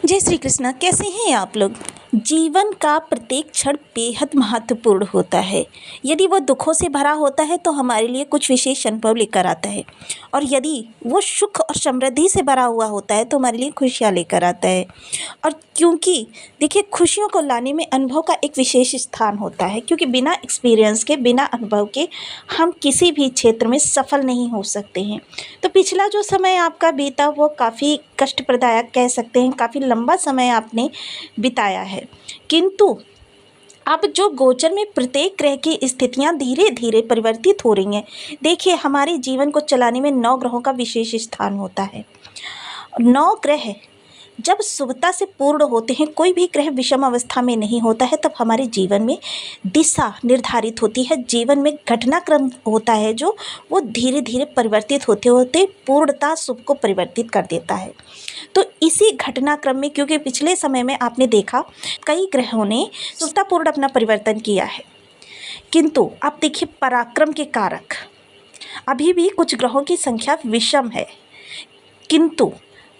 जय श्री कृष्णा। कैसे हैं आप लोग। जीवन का प्रत्येक क्षण बेहद महत्वपूर्ण होता है। यदि वो दुखों से भरा होता है तो हमारे लिए कुछ विशेष अनुभव लेकर आता है, और यदि वो सुख और समृद्धि से भरा हुआ होता है तो हमारे लिए खुशियाँ लेकर आता है। और क्योंकि देखिए, खुशियों को लाने में अनुभव का एक विशेष स्थान होता है, क्योंकि बिना एक्सपीरियंस के, बिना अनुभव के हम किसी भी क्षेत्र में सफल नहीं हो सकते हैं। तो पिछला जो समय आपका बीता वो काफ़ी कष्टप्रदायक कह सकते हैं, काफ़ी लंबा समय आपने बिताया है। किंतु अब जो गोचर में प्रत्येक ग्रह की स्थितियां धीरे धीरे परिवर्तित हो रही हैं। देखिए, हमारे जीवन को चलाने में 9 ग्रहों का विशेष स्थान होता है। 9 ग्रह जब शुभता से पूर्ण होते हैं, कोई भी ग्रह विषम अवस्था में नहीं होता है, तब हमारे जीवन में दिशा निर्धारित होती है। जीवन में घटनाक्रम होता है जो वो धीरे धीरे परिवर्तित होते होते पूर्णता शुभ को परिवर्तित कर देता है। तो इसी घटनाक्रम में, क्योंकि पिछले समय में आपने देखा कई ग्रहों ने शुभतापूर्ण अपना परिवर्तन किया है, किंतु आप देखिए पराक्रम के कारक अभी भी कुछ ग्रहों की संख्या विषम है, किंतु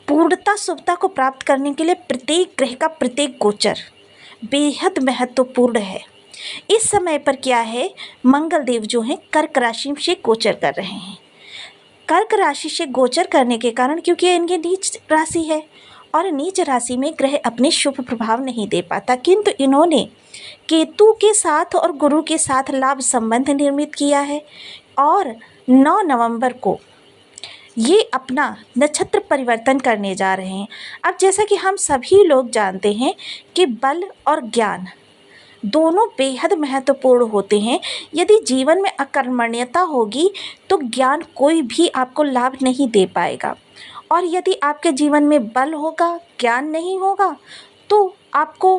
पूर्णता शुभता को प्राप्त करने के लिए प्रत्येक ग्रह का प्रत्येक गोचर बेहद महत्वपूर्ण है। इस समय पर क्या है, मंगल देव जो हैं कर्क राशि से गोचर कर रहे हैं। कर्क राशि से गोचर करने के कारण, क्योंकि इनकी नीच राशि है और नीच राशि में ग्रह अपने शुभ प्रभाव नहीं दे पाता, किंतु इन्होंने केतु के साथ और गुरु के साथ लाभ संबंध निर्मित किया है। और 9 नवंबर को ये अपना नक्षत्र परिवर्तन करने जा रहे हैं। अब जैसा कि हम सभी लोग जानते हैं कि बल और ज्ञान दोनों बेहद महत्वपूर्ण होते हैं। यदि जीवन में अकर्मण्यता होगी तो ज्ञान कोई भी आपको लाभ नहीं दे पाएगा, और यदि आपके जीवन में बल होगा, ज्ञान नहीं होगा, तो आपको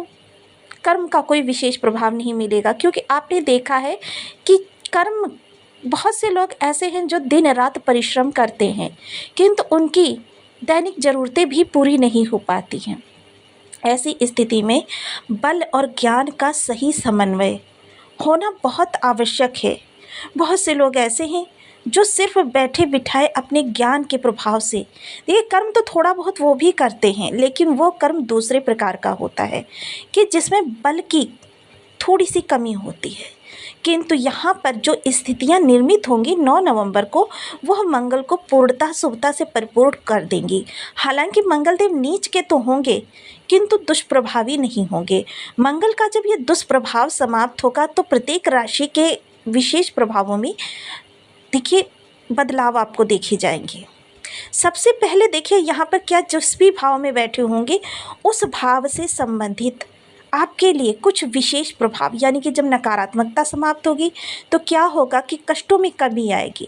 कर्म का कोई विशेष प्रभाव नहीं मिलेगा। क्योंकि आपने देखा है कि कर्म, बहुत से लोग ऐसे हैं जो दिन रात परिश्रम करते हैं, किंतु उनकी दैनिक ज़रूरतें भी पूरी नहीं हो पाती हैं। ऐसी स्थिति में बल और ज्ञान का सही समन्वय होना बहुत आवश्यक है। बहुत से लोग ऐसे हैं जो सिर्फ बैठे बिठाए अपने ज्ञान के प्रभाव से, ये कर्म तो थोड़ा बहुत वो भी करते हैं, लेकिन वो कर्म दूसरे प्रकार का होता है कि जिसमें बल की थोड़ी सी कमी होती है। किंतु यहाँ पर जो स्थितियाँ निर्मित होंगी 9 नवंबर को, वह मंगल को पूर्णता शुभता से परिपूर्ण कर देंगी। हालांकि मंगल देव नीच के तो होंगे, किंतु दुष्प्रभावी नहीं होंगे। मंगल का जब ये दुष्प्रभाव समाप्त होगा तो प्रत्येक राशि के विशेष प्रभावों में देखिए बदलाव आपको देखे जाएंगे। सबसे पहले देखिए यहाँ पर क्या, जिस भी भाव में बैठे होंगे उस भाव से संबंधित आपके लिए कुछ विशेष प्रभाव, यानी कि जब नकारात्मकता समाप्त होगी तो क्या होगा कि कष्टों में कमी आएगी,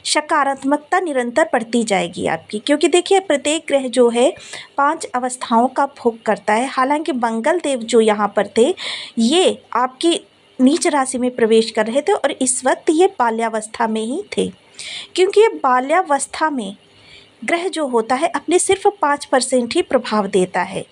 सकारात्मकता निरंतर बढ़ती जाएगी आपकी। क्योंकि देखिए प्रत्येक ग्रह जो है 5 अवस्थाओं का भोग करता है। हालांकि मंगल देव जो यहाँ पर थे ये आपकी नीच राशि में प्रवेश कर रहे थे, और इस वक्त ये बाल्यावस्था में ही थे। क्योंकि ये बाल्यावस्था में ग्रह जो होता है अपने सिर्फ 5% ही प्रभाव देता है।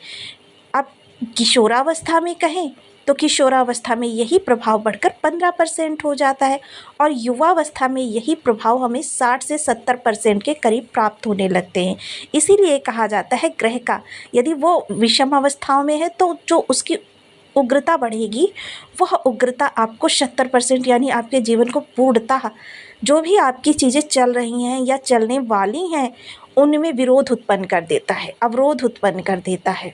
अब किशोरावस्था में कहें तो किशोरावस्था में यही प्रभाव बढ़कर 15% हो जाता है, और युवावस्था में यही प्रभाव हमें 60 से 70% के करीब प्राप्त होने लगते हैं। इसीलिए कहा जाता है ग्रह का यदि वो विषम अवस्थाओं में है तो जो उसकी उग्रता बढ़ेगी, वह उग्रता आपको 70%, यानी आपके जीवन को पूर्णतः जो भी आपकी चीज़ें चल रही हैं या चलने वाली हैं उनमें विरोध उत्पन्न कर देता है, अवरोध उत्पन्न कर देता है।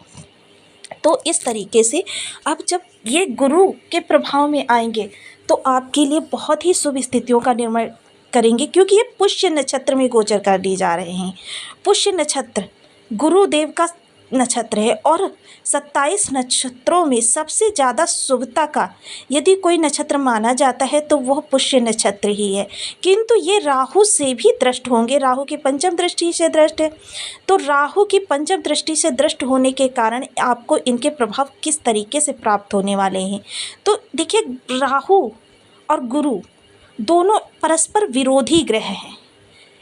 तो इस तरीके से अब जब ये गुरु के प्रभाव में आएंगे तो आपके लिए बहुत ही शुभ स्थितियों का निर्माण करेंगे, क्योंकि ये पुष्य नक्षत्र में गोचर कर दी जा रहे हैं। पुष्य नक्षत्र गुरुदेव का नक्षत्र है, और 27 नक्षत्रों में सबसे ज़्यादा शुभता का यदि कोई नक्षत्र माना जाता है तो वह पुष्य नक्षत्र ही है। किंतु ये राहु से भी दृष्ट होंगे, राहु की पंचम दृष्टि से दृष्ट है। तो राहु की पंचम दृष्टि से दृष्ट होने के कारण आपको इनके प्रभाव किस तरीके से प्राप्त होने वाले हैं। तो देखिए, राहु और गुरु दोनों परस्पर विरोधी ग्रह हैं,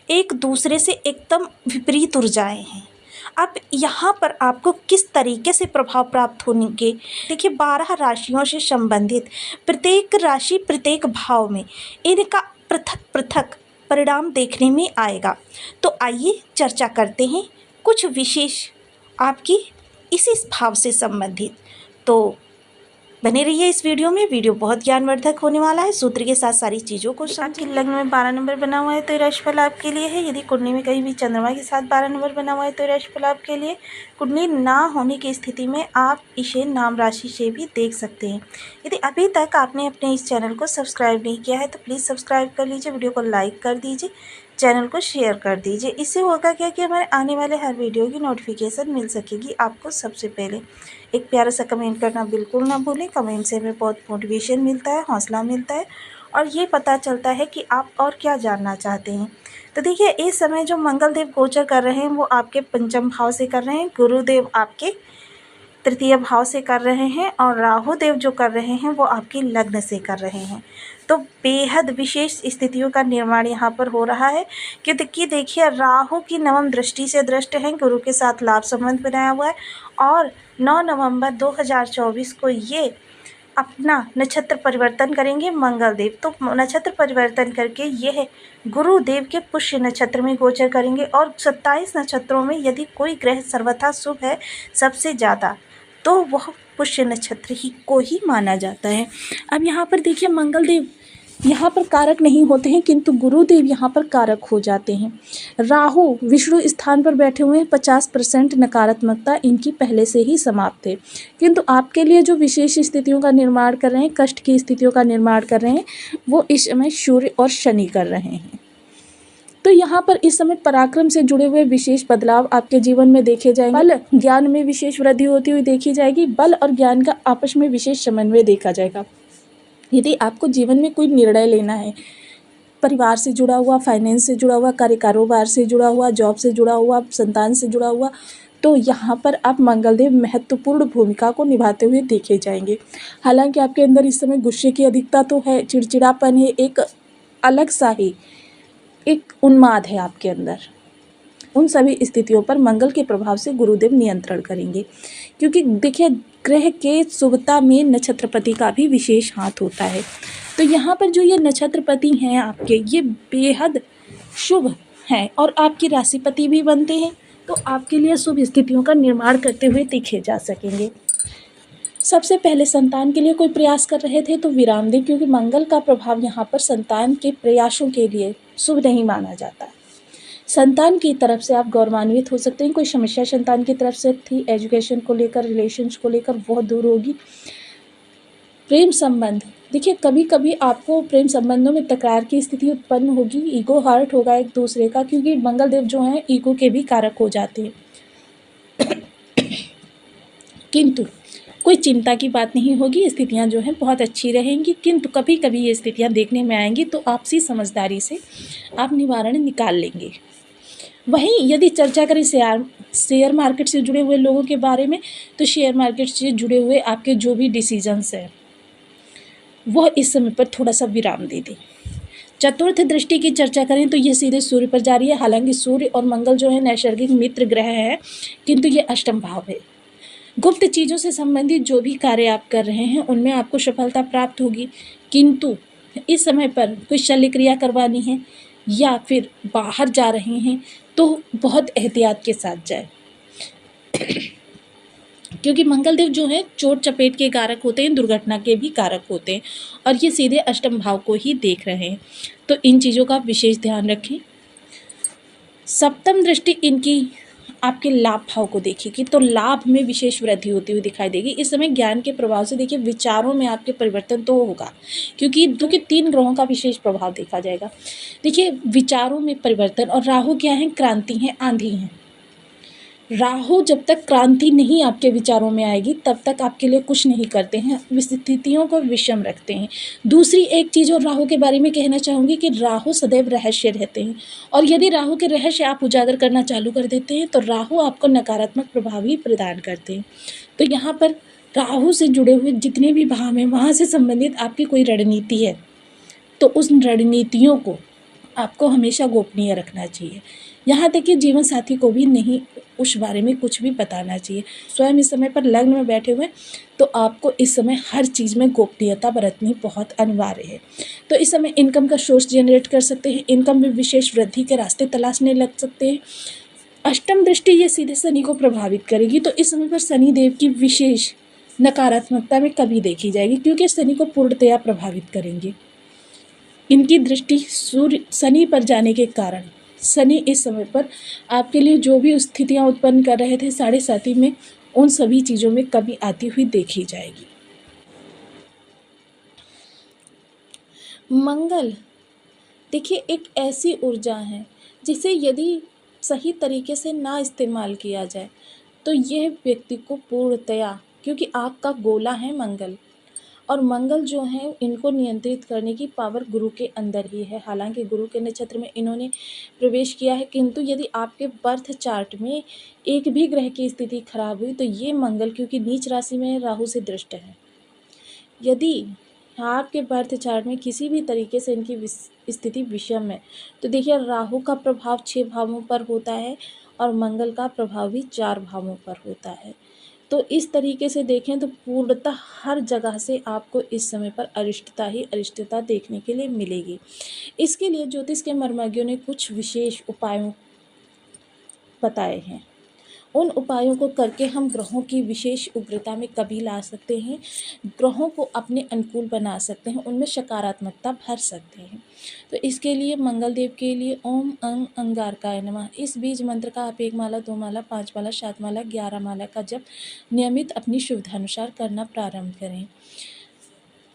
एक दूसरे से एकदम विपरीत ऊर्जाएं हैं। अब यहाँ पर आपको किस तरीके से प्रभाव प्राप्त होंगे, देखिए 12 राशियों से संबंधित प्रत्येक राशि प्रत्येक भाव में इनका पृथक पृथक परिणाम देखने में आएगा। तो आइए चर्चा करते हैं कुछ विशेष आपकी इसी भाव से संबंधित। तो बने रहिए इस वीडियो में, वीडियो बहुत ज्ञानवर्धक होने वाला है। सूत्र के साथ सारी चीज़ों को आपके लग्न में 12 नंबर बना हुआ है तो ये राशिफल आपके लिए है। यदि कुंडली में कहीं भी चंद्रमा के साथ 12 नंबर बना हुआ है तो ये राशिफल आपके लिए। कुंडली ना होने की स्थिति में आप इसे नाम राशि से भी देख सकते हैं। यदि अभी तक आपने अपने इस चैनल को सब्सक्राइब नहीं किया है तो प्लीज़ सब्सक्राइब कर लीजिए, वीडियो को लाइक कर दीजिए, चैनल को शेयर कर दीजिए। इससे होगा क्या कि हमारे आने वाले हर वीडियो की नोटिफिकेशन मिल सकेगी आपको सबसे पहले। एक प्यारा सा कमेंट करना बिल्कुल ना भूलें। कमेंट से हमें बहुत मोटिवेशन मिलता है, हौसला मिलता है और ये पता चलता है कि आप और क्या जानना चाहते हैं। तो देखिए, इस समय जो मंगल देव गोचर कर रहे हैं वो आपके पंचम भाव से कर रहे हैं, गुरुदेव आपके तृतीय भाव से कर रहे हैं और राहु देव जो कर रहे हैं वो आपके लग्न से कर रहे हैं। तो बेहद विशेष स्थितियों का निर्माण यहाँ पर हो रहा है, क्योंकि देखिए राहु की नवम दृष्टि से दृष्ट है, गुरु के साथ लाभ संबंध बनाया हुआ है और 9 नवंबर 2024 को ये अपना नक्षत्र परिवर्तन करेंगे मंगल देव। तो नक्षत्र परिवर्तन करके यह गुरुदेव के पुष्य नक्षत्र में गोचर करेंगे और 27 नक्षत्रों में यदि कोई ग्रह सर्वथा शुभ है सबसे ज़्यादा तो वह पुष्य नक्षत्र ही को ही माना जाता है। अब यहाँ पर देखिए मंगल देव यहाँ पर कारक नहीं होते हैं, किंतु गुरुदेव यहाँ पर कारक हो जाते हैं। राहु विष्णु स्थान पर बैठे हुए हैं, 50% नकारात्मकता इनकी पहले से ही समाप्त है, किंतु आपके लिए जो विशेष स्थितियों का निर्माण कर रहे हैं, कष्ट की स्थितियों का निर्माण कर रहे हैं, वो इस समय सूर्य और शनि कर रहे हैं। तो यहाँ पर इस समय पराक्रम से जुड़े हुए विशेष बदलाव आपके जीवन में देखे जाएंगे। बल ज्ञान में विशेष वृद्धि होती हुई देखी जाएगी। बल और ज्ञान का आपस में विशेष समन्वय देखा जाएगा। यदि आपको जीवन में कोई निर्णय लेना है, परिवार से जुड़ा हुआ, फाइनेंस से जुड़ा हुआ, कार्य कारोबार से जुड़ा हुआ, जॉब से जुड़ा हुआ, संतान से जुड़ा हुआ, तो यहाँ पर आप मंगलदेव महत्वपूर्ण भूमिका को निभाते हुए देखे जाएंगे। हालांकि आपके अंदर इस समय गुस्से की अधिकता तो है, चिड़चिड़ापन है, एक अलग सा ही एक उन्माद है आपके अंदर। उन सभी स्थितियों पर मंगल के प्रभाव से गुरुदेव नियंत्रण करेंगे, क्योंकि देखिए ग्रह के शुभता में नक्षत्रपति का भी विशेष हाथ होता है। तो यहाँ पर जो ये नक्षत्रपति हैं आपके, ये बेहद शुभ हैं और आपकी राशिपति भी बनते हैं, तो आपके लिए शुभ स्थितियों का निर्माण करते हुए देखे जा सकेंगे। सबसे पहले संतान के लिए कोई प्रयास कर रहे थे तो विराम दें, क्योंकि मंगल का प्रभाव यहाँ पर संतान के प्रयासों के लिए शुभ नहीं माना जाता। संतान की तरफ से आप गौरवान्वित हो सकते हैं। कोई समस्या संतान की तरफ से थी, एजुकेशन को लेकर, रिलेशंस को लेकर, बहुत दूर होगी। प्रेम संबंध, देखिए कभी कभी आपको प्रेम संबंधों में तकरार की स्थिति उत्पन्न होगी, ईगो हर्ट होगा एक दूसरे का, क्योंकि मंगल देव जो हैं ईगो के भी कारक हो जाते हैं। किंतु कोई चिंता की बात नहीं होगी, स्थितियां जो हैं बहुत अच्छी रहेंगी, किंतु कभी कभी ये स्थितियां देखने में आएंगी तो आपसी समझदारी से आप निवारण निकाल लेंगे। वहीं यदि चर्चा करें शेयर मार्केट से जुड़े हुए लोगों के बारे में, तो शेयर मार्केट से जुड़े हुए आपके जो भी डिसीजंस हैं वह इस समय पर थोड़ा सा विराम दे दें। चतुर्थ दृष्टि की चर्चा करें तो ये सीधे सूर्य पर जा रही है। हालांकि सूर्य और मंगल जो है नैसर्गिक मित्र ग्रह हैं, किंतु ये अष्टम भाव है। गुप्त चीज़ों से संबंधित जो भी कार्य आप कर रहे हैं उनमें आपको सफलता प्राप्त होगी, किंतु इस समय पर कोई शल्य क्रिया करवानी है या फिर बाहर जा रहे हैं तो बहुत एहतियात के साथ जाए, क्योंकि मंगल देव जो है चोट चपेट के कारक होते हैं, दुर्घटना के भी कारक होते हैं और ये सीधे अष्टम भाव को ही देख रहे हैं। तो इन चीज़ों का विशेष ध्यान रखें। सप्तम दृष्टि इनकी आपके लाभ भाव को देखेगी तो लाभ में विशेष वृद्धि होती हुई दिखाई देगी। इस समय ज्ञान के प्रभाव से देखिए विचारों में आपके परिवर्तन तो होगा, क्योंकि 3 ग्रहों का विशेष प्रभाव देखा जाएगा। देखिए विचारों में परिवर्तन, और राहु क्या है, क्रांति है, आंधी है। राहु जब तक क्रांति नहीं आपके विचारों में आएगी तब तक आपके लिए कुछ नहीं करते हैं, स्थितियों को विषम रखते हैं। दूसरी एक चीज़ और राहु के बारे में कहना चाहूँगी कि राहु सदैव रहस्य रहते हैं, और यदि राहु के रहस्य आप उजागर करना चालू कर देते हैं तो राहु आपको नकारात्मक प्रभाव ही प्रदान करते हैं। तो यहाँ पर राहु से जुड़े हुए जितने भी भाव हैं वहाँ से संबंधित आपकी कोई रणनीति है तो उस रणनीतियों को आपको हमेशा गोपनीय रखना चाहिए। यहाँ तक कि जीवन साथी को भी नहीं उस बारे में कुछ भी बताना चाहिए। स्वयं इस समय पर लग्न में बैठे हुए तो आपको इस समय हर चीज़ में गोपनीयता बरतनी बहुत अनिवार्य है। तो इस समय इनकम का सोर्स जनरेट कर सकते हैं, इनकम में विशेष वृद्धि के रास्ते तलाशने लग सकते हैं। अष्टम दृष्टि ये सीधे शनि को प्रभावित करेगी, तो इस समय पर शनि देव की विशेष नकारात्मकता में कमी देखी जाएगी, क्योंकि शनि को पूर्णतया प्रभावित करेंगे। इनकी दृष्टि सूर्य शनि पर जाने के कारण शनि इस समय पर आपके लिए जो भी स्थितियां उत्पन्न कर रहे थे 7.5 में, उन सभी चीज़ों में कमी आती हुई देखी जाएगी। मंगल देखिए एक ऐसी ऊर्जा है जिसे यदि सही तरीके से ना इस्तेमाल किया जाए तो यह व्यक्ति को पूर्णतया, क्योंकि आग का गोला है मंगल, और मंगल जो है इनको नियंत्रित करने की पावर गुरु के अंदर ही है। हालांकि गुरु के नक्षत्र में इन्होंने प्रवेश किया है, किंतु यदि आपके बर्थ चार्ट में एक भी ग्रह की स्थिति खराब हुई तो ये मंगल, क्योंकि नीच राशि में राहु से दृष्ट है, यदि आपके बर्थ चार्ट में किसी भी तरीके से इनकी स्थिति विषम है तो देखिए राहु का प्रभाव 6 भावों पर होता है और मंगल का प्रभाव भी 4 भावों पर होता है। तो इस तरीके से देखें तो पूर्णतः हर जगह से आपको इस समय पर अरिष्टता ही अरिष्टता देखने के लिए मिलेगी। इसके लिए ज्योतिष के मर्मज्ञों ने कुछ विशेष उपायों बताए हैं। उन उपायों को करके हम ग्रहों की विशेष उग्रता में कमी ला सकते हैं, ग्रहों को अपने अनुकूल बना सकते हैं, उनमें सकारात्मकता भर सकते हैं। तो इसके लिए मंगल देव के लिए ओम अंग अंगारकाय नमः इस बीज मंत्र का आप 1 माला 2 माला 5 माला 7 माला 11 माला का जप नियमित अपनी सुविधानुसार करना प्रारंभ करें।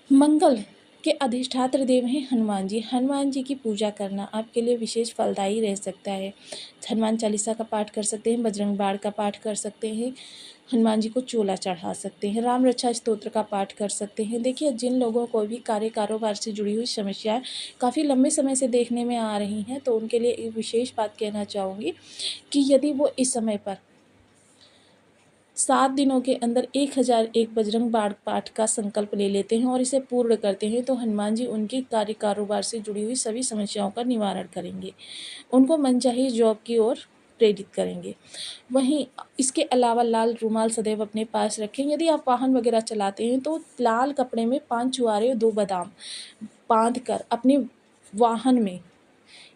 मंगल के अधिष्ठात्र देव हैं हनुमान जी। हनुमान जी की पूजा करना आपके लिए विशेष फलदायी रह सकता है। हनुमान चालीसा का पाठ कर सकते हैं, बजरंग बाण का पाठ कर सकते हैं, हनुमान जी को चोला चढ़ा सकते हैं, राम रक्षा स्तोत्र का पाठ कर सकते हैं। देखिए जिन लोगों को भी कार्य कारोबार से जुड़ी हुई समस्याएं काफ़ी लंबे समय से देखने में आ रही हैं तो उनके लिए एक विशेष बात कहना चाहूँगी कि यदि वो इस समय पर 7 दिनों के अंदर 1001 बजरंग बाण पाठ का संकल्प ले लेते हैं और इसे पूर्ण करते हैं तो हनुमान जी उनकी कार्य कारोबार से जुड़ी हुई सभी समस्याओं का निवारण करेंगे, उनको मनचाही जॉब की ओर प्रेरित करेंगे। वहीं इसके अलावा लाल रुमाल सदैव अपने पास रखें। यदि आप वाहन वगैरह चलाते हैं तो लाल कपड़े में 5 छुआरे और 2 बादाम बांध कर अपने वाहन में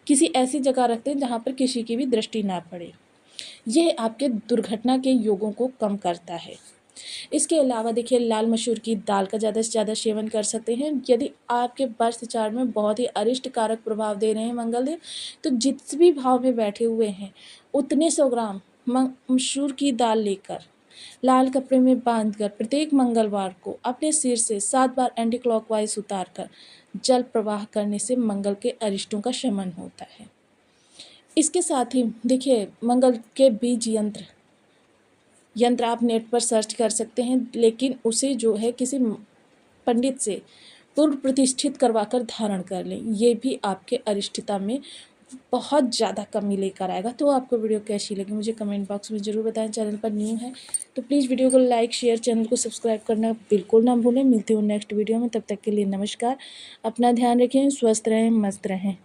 किसी ऐसी जगह रखते हैं जहाँ पर किसी की भी दृष्टि ना पड़े। यह आपके दुर्घटना के योगों को कम करता है। इसके अलावा देखिए लाल मसूर की दाल का ज़्यादा से ज़्यादा सेवन कर सकते हैं। यदि आपके बर्थ चार्ट में बहुत ही अरिष्ट कारक प्रभाव दे रहे हैं मंगल देव तो जिस भी भाव में बैठे हुए हैं उतने 100 ग्राम मसूर की दाल लेकर लाल कपड़े में बांधकर प्रत्येक मंगलवार को अपने सिर से 7 बार एंटी क्लॉकवाइज उतार कर जल प्रवाह करने से मंगल के अरिष्टों का शमन होता है। इसके साथ ही देखिए मंगल के बीज यंत्र आप नेट पर सर्च कर सकते हैं, लेकिन उसे जो है किसी पंडित से पूर्व प्रतिष्ठित करवाकर धारण कर लें। ये भी आपके अरिष्टता में बहुत ज़्यादा कमी लेकर आएगा। तो आपको वीडियो कैसी लगी मुझे कमेंट बॉक्स में ज़रूर बताएं। चैनल पर न्यू है तो प्लीज़ वीडियो को लाइक शेयर चैनल को सब्सक्राइब करना बिल्कुल ना भूलें। मिलती हूँ नेक्स्ट वीडियो में, तब तक के लिए नमस्कार। अपना ध्यान रखें, स्वस्थ रहें, मस्त रहें।